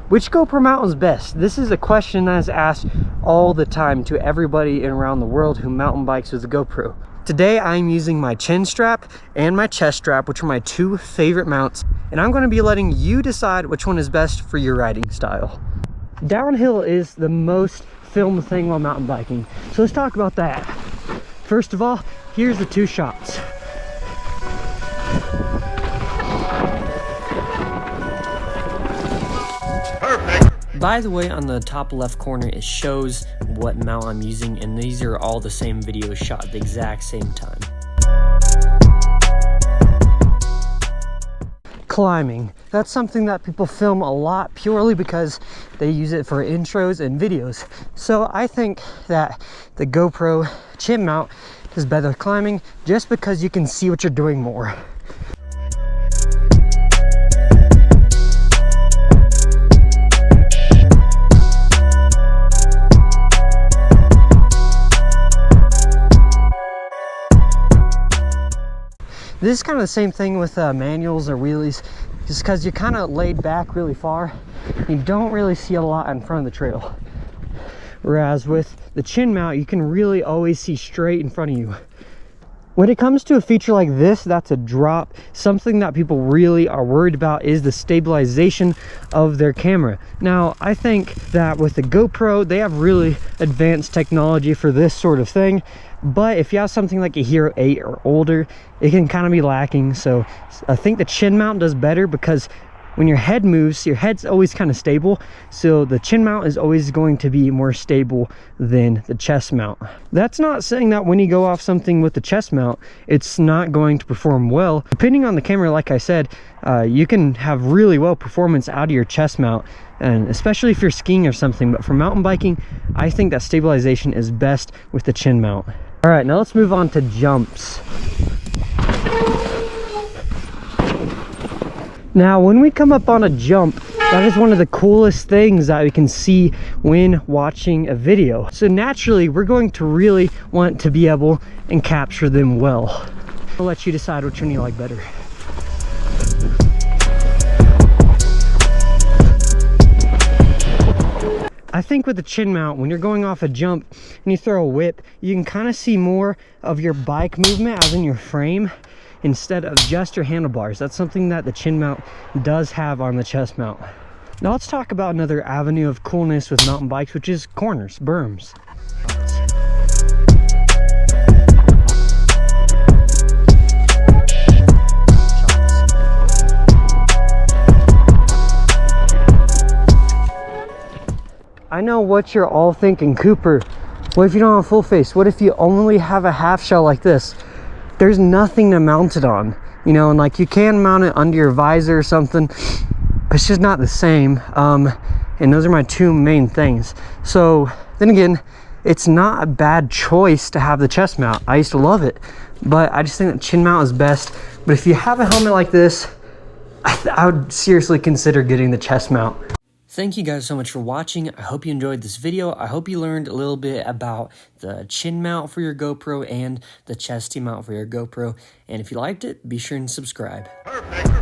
Which GoPro mount is best? This is a question that is asked all the time to everybody around the world who mountain bikes with a GoPro. Today I'm using my chin strap and my chest strap, which are my two favorite mounts, and I'm going to be letting you decide which one is best for your riding style. Downhill is the most filmed thing while mountain biking, so let's talk about that. First of all, here's the two shots. By the way, on the top left corner, it shows what mount I'm using, and these are all the same videos shot at the exact same time. Climbing. That's something that people film a lot purely because they use it for intros and videos. So I think that the GoPro chin mount is better climbing just because you can see what you're doing more. This is kind of the same thing with manuals or wheelies, just because you're kind of laid back really far. You don't really see a lot in front of the trail. Whereas with the chin mount, you can really always see straight in front of you. When it comes to a feature like this, that's a drop. Something that people really are worried about is the stabilization of their camera. Now, I think that with the GoPro, they have really advanced technology for this sort of thing. But if you have something like a Hero 8 or older, it can kind of be lacking. So I think the chin mount does better because when your head moves, your head's always kind of stable. So the chin mount is always going to be more stable than the chest mount. That's not saying that when you go off something with the chest mount, it's not going to perform well. Depending on the camera, like I said, you can have really well performance out of your chest mount, and especially if you're skiing or something. But for mountain biking, I think that stabilization is best with the chin mount. All right, now let's move on to jumps. Now, when we come up on a jump, that is one of the coolest things that we can see when watching a video. So naturally, we're going to really want to be able and capture them well. I'll let you decide which one you like better. I think with the chin mount, when you're going off a jump and you throw a whip, you can kind of see more of your bike movement as in your frame instead of just your handlebars. That's something that the chin mount does have on the chest mount. Now let's talk about another avenue of coolness with mountain bikes, which is corners, berms. I know what you're all thinking, Cooper. What if you don't have a full face? What if you only have a half shell like this? There's nothing to mount it on, you know, and like you can mount it under your visor or something, but it's just not the same. And those are my two main things. So then again, it's not a bad choice to have the chest mount. I used to love it, but I just think that chin mount is best. But if you have a helmet like this, I would seriously consider getting the chest mount. Thank you guys so much for watching. I hope you enjoyed this video. I hope you learned a little bit about the chin mount for your GoPro and the chesty mount for your GoPro. And if you liked it, be sure and subscribe. Perfect.